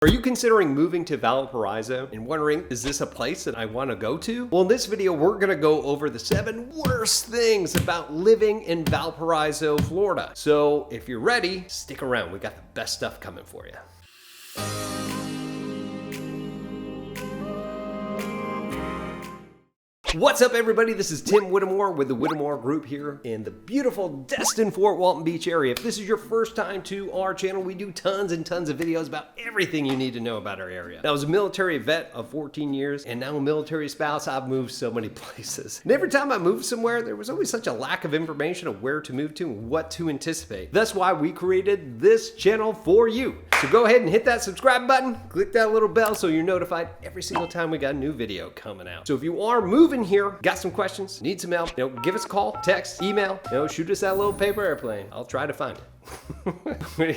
Are you considering moving to Valparaiso and wondering, is this a place that I want to go to? Well, in this video, we're going to go over the 7 worst things about living in Valparaiso, Florida. So if you're ready, stick around. We got the best stuff coming for you. What's up, everybody? This is Tim Whittemore with the Whittemore Group here in the beautiful Destin-Fort Walton Beach area. If this is your first time to our channel, we do tons and tons of videos about everything you need to know about our area. Now, as a military vet of 14 years and now a military spouse, I've moved so many places. And every time I moved somewhere, there was always such a lack of information of where to move to and what to anticipate. That's why we created this channel for you. So go ahead and hit that subscribe button, click that little bell so you're notified every single time we got a new video coming out. So if you are moving here, got some questions, need some help, give us a call, text, email, shoot us that little paper airplane. I'll try to find it.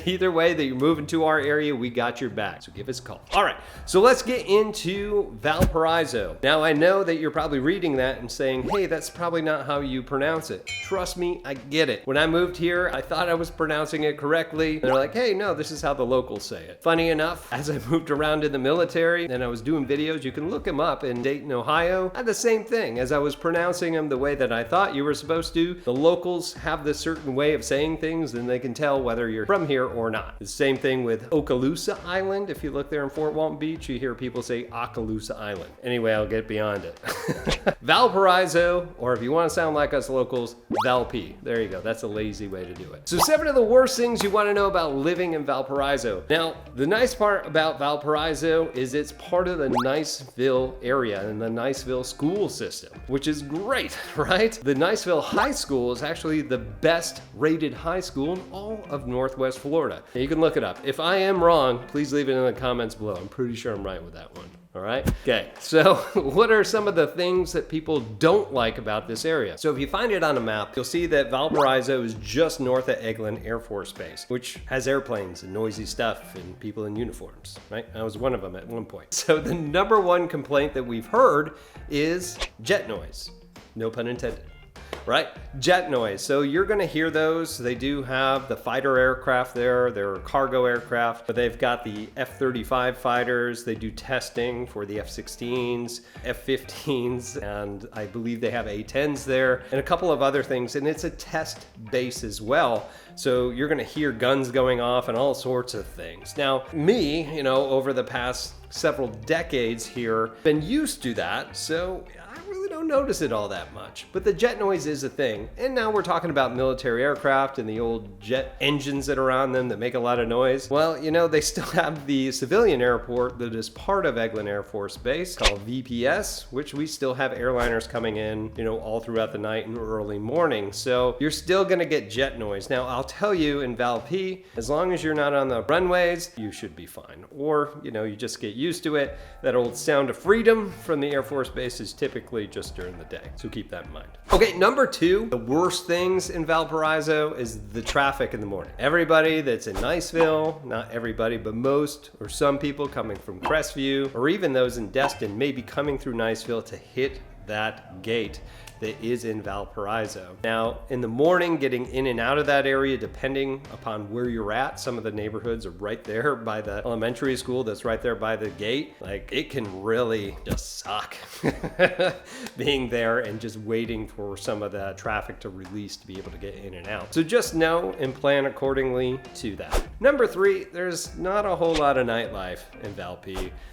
Either way that you're moving to our area, we got your back, so give us a call. All right, so let's get into Valparaiso. Now, I know that you're probably reading that and saying, hey, that's probably not how you pronounce it. Trust me, I get it. When I moved here, I thought I was pronouncing it correctly. And they're like, hey, no, this is how the locals say it. Funny enough, as I moved around in the military and I was doing videos, you can look them up in Dayton, Ohio. I had the same thing. As I was pronouncing them the way that I thought you were supposed to, the locals have this certain way of saying things and they can tell whether you're from here or not. The same thing with Okaloosa Island. If you look there in Fort Walton Beach, you hear people say Okaloosa Island. Anyway, I'll get beyond it. Valparaiso, or if you want to sound like us locals, Valp. There you go. That's a lazy way to do it. So 7 of the worst things you want to know about living in Valparaiso. Now, the nice part about Valparaiso is it's part of the Niceville area and the Niceville school system, which is great, right? The Niceville High School is actually the best rated high school in all of Northwest Florida. Now, you can look it up. If I am wrong, please leave it in the comments below. I'm pretty sure I'm right with that one. All right. Okay. So what are some of the things that people don't like about this area? So if you find it on a map, you'll see that Valparaiso is just north of Eglin Air Force Base, which has airplanes and noisy stuff and people in uniforms, right? I was one of them at one point. So the number one complaint that we've heard is jet noise. No pun intended. Right? Jet noise. So you're going to hear those. They do have the fighter aircraft there. They're cargo aircraft, but they've got the F-35 fighters. They do testing for the F-16s, F-15s, and I believe they have A-10s there and a couple of other things. And it's a test base as well. So you're going to hear guns going off and all sorts of things. Now, me, over the past several decades here, been used to that. So I really don't notice it all that much, but the jet noise is a thing. And now we're talking about military aircraft and the old jet engines that are on them that make a lot of noise. Well, they still have the civilian airport that is part of Eglin Air Force Base called VPS, which we still have airliners coming in, all throughout the night and early morning. So you're still gonna get jet noise. Now, I'll tell you in Valp, as long as you're not on the runways, you should be fine. Or, you just get used to it. That old sound of freedom from the Air Force Base is typically just during the day. So keep that in mind. Okay, number 2, the worst things in Valparaiso is the traffic in the morning. Everybody that's in Niceville, not everybody, but most or some people coming from Crestview, or even those in Destin, may be coming through Niceville to hit that gate that is in Valparaiso. Now, in the morning, getting in and out of that area, depending upon where you're at, some of the neighborhoods are right there by the elementary school that's right there by the gate. Like, it can really just suck being there and just waiting for some of the traffic to release to be able to get in and out. So just know and plan accordingly to that. Number 3, there's not a whole lot of nightlife in Valp.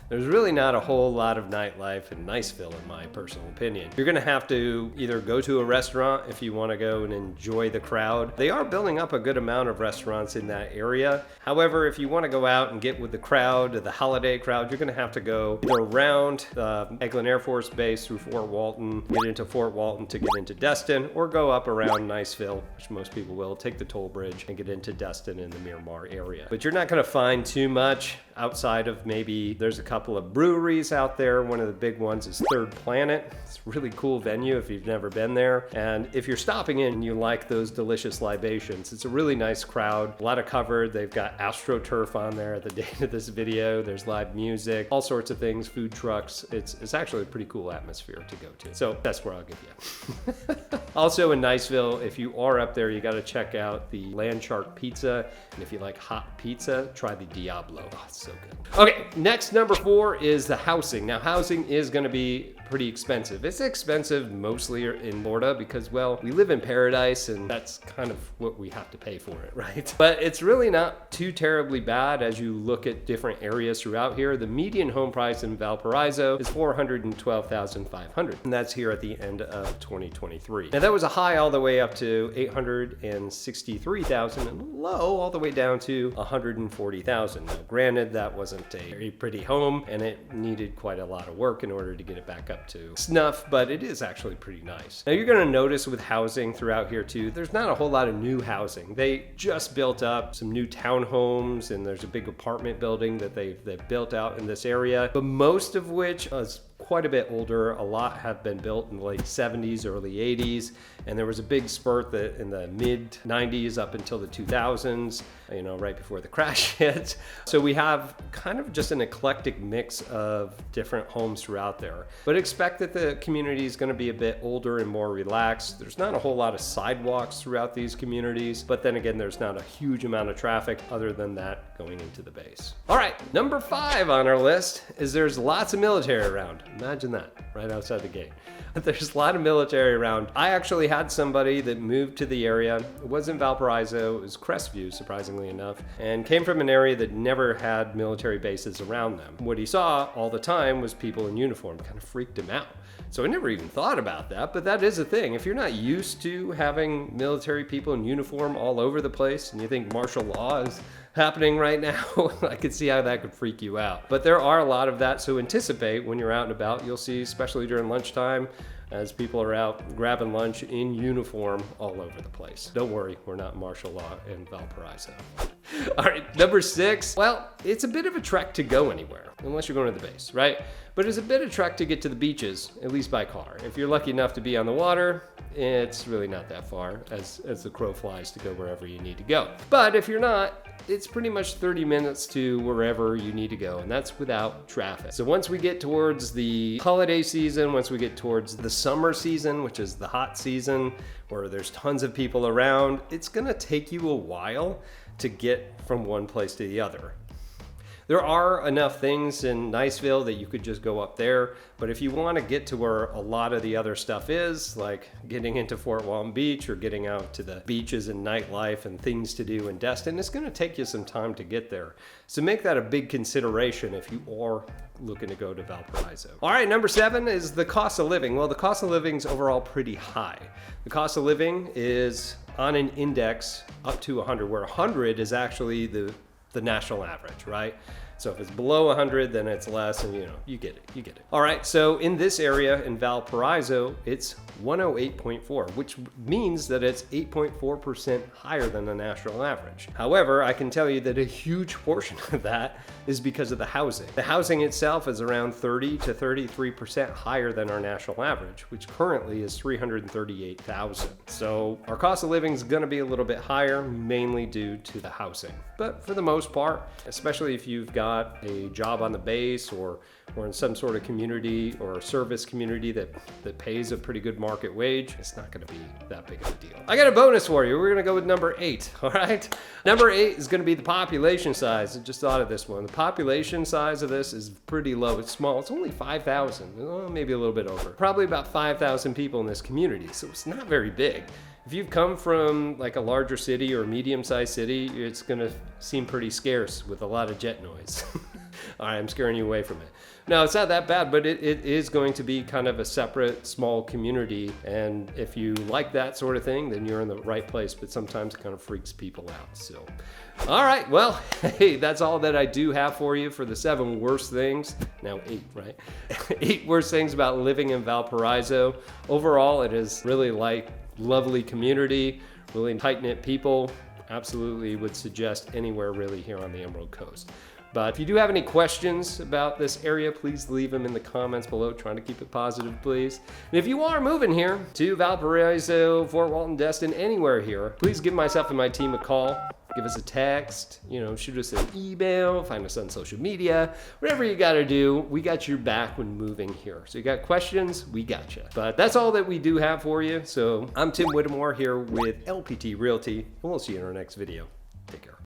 There's really not a whole lot of nightlife in Niceville, in my personal opinion. You're gonna have to either go to a restaurant if you wanna go and enjoy the crowd. They are building up a good amount of restaurants in that area. However, if you wanna go out and get with the crowd, the holiday crowd, you're gonna have to go either around Eglin Air Force Base through Fort Walton, get into Fort Walton to get into Destin, or go up around Niceville, which most people will, take the toll bridge and get into Destin in the Miramar area. But you're not gonna find too much outside of maybe there's a couple of breweries out there. One of the big ones is Third Planet. It's a really cool venue if you've never been there. And if you're stopping in and you like those delicious libations, it's a really nice crowd. A lot of covered. They've got AstroTurf on there at the date of this video. There's live music, all sorts of things, food trucks. It's actually a pretty cool atmosphere to go to. So that's where I'll give you. Also in Niceville, if you are up there, you got to check out the Land Shark Pizza. And if you like hot pizza, try the Diablo. Oh, it's so so good. Okay, next, number 4 is the housing. Now, housing is going to be pretty expensive. It's expensive mostly in Florida because, well, we live in paradise and that's kind of what we have to pay for it, right? But it's really not too terribly bad as you look at different areas throughout here. The median home price in Valparaiso is $412,500, and that's here at the end of 2023. Now, that was a high all the way up to $863,000 and low all the way down to $140,000. Now, granted, that wasn't a very pretty home and it needed quite a lot of work in order to get it back up to snuff, but it is actually pretty nice. Now, you're going to notice with housing throughout here too, there's not a whole lot of new housing. They just built up some new townhomes and there's a big apartment building that they've built out in this area, but most of which is quite a bit older. A lot have been built in the late 70s, early 80s, and there was a big spurt that in the mid 90s up until the 2000s, you know, right before the crash hit. So we have kind of just an eclectic mix of different homes throughout there, but expect that the community is going to be a bit older and more relaxed. There's not a whole lot of sidewalks throughout these communities, but then again, there's not a huge amount of traffic other than that going into the base. All right, number 5 on our list is there's lots of military around. Imagine that, right outside the gate. There's a lot of military around. I actually had somebody that moved to the area. It wasn't Valparaiso, it was Crestview, surprisingly enough, and came from an area that never had military bases around them. What he saw all the time was people in uniform. Kind of freaked him out. So I never even thought about that, but that is a thing. If you're not used to having military people in uniform all over the place and you think martial law is happening right now, I could see how that could freak you out. But there are a lot of that, so anticipate when you're out and about, you'll see, especially during lunchtime, as people are out grabbing lunch in uniform all over the place. Don't worry, we're not martial law in Valparaiso. All right, number 6. Well, it's a bit of a trek to go anywhere, unless you're going to the base, right? But it's a bit of a trek to get to the beaches, at least by car. If you're lucky enough to be on the water, it's really not that far as the crow flies to go wherever you need to go. But if you're not, it's pretty much 30 minutes to wherever you need to go, and that's without traffic. So once we get towards the holiday season, once we get towards the summer season, which is the hot season, where there's tons of people around, it's gonna take you a while to get from one place to the other. There are enough things in Niceville that you could just go up there, but if you want to get to where a lot of the other stuff is, like getting into Fort Walton Beach or getting out to the beaches and nightlife and things to do in Destin, it's going to take you some time to get there. So make that a big consideration if you are looking to go to Valparaiso. All right, number 7 is the cost of living. Well, the cost of living is overall pretty high. The cost of living is on an index up to 100, where 100 is actually the national average, right? So if it's below 100, then it's less, and you get it. All right, so in this area in Valparaiso, it's 108.4, which means that it's 8.4% higher than the national average. However, I can tell you that a huge portion of that is because of the housing. The housing itself is around 30 to 33% higher than our national average, which currently is $338,000. So our cost of living is going to be a little bit higher, mainly due to the housing. But for the most part, especially if you've got a job on the base or in some sort of community or service community that pays a pretty good market wage, it's not going to be that big of a deal. I got a bonus for you. We're going to go with number 8, all right? Number 8 is going to be the population size. I just thought of this one. The population size of this is pretty low. It's small. It's only 5,000, maybe a little bit over. Probably about 5,000 people in this community, so it's not very big. If you've come from like a larger city or a medium-sized city, it's gonna seem pretty scarce with a lot of jet noise. All right, I'm scaring you away from it. No, it's not that bad, but it is going to be kind of a separate, small community. And if you like that sort of thing, then you're in the right place, but sometimes it kind of freaks people out, so. All right, well, hey, that's all that I do have for you for the 7 worst things. Now 8, right? 8 worst things about living in Valparaiso. Overall, it is really lovely community, really tight-knit people. Absolutely would suggest anywhere really here on the Emerald Coast. But if you do have any questions about this area, please leave them in the comments below. Trying to keep it positive, please. And if you are moving here to Valparaiso, Fort Walton, Destin, anywhere here, please give myself and my team a call. Give us a text, shoot us an email, find us on social media, whatever you gotta do, we got your back when moving here. So you got questions, we got you. But that's all that we do have for you. So I'm Tim Whittemore here with LPT Realty, and we'll see you in our next video. Take care.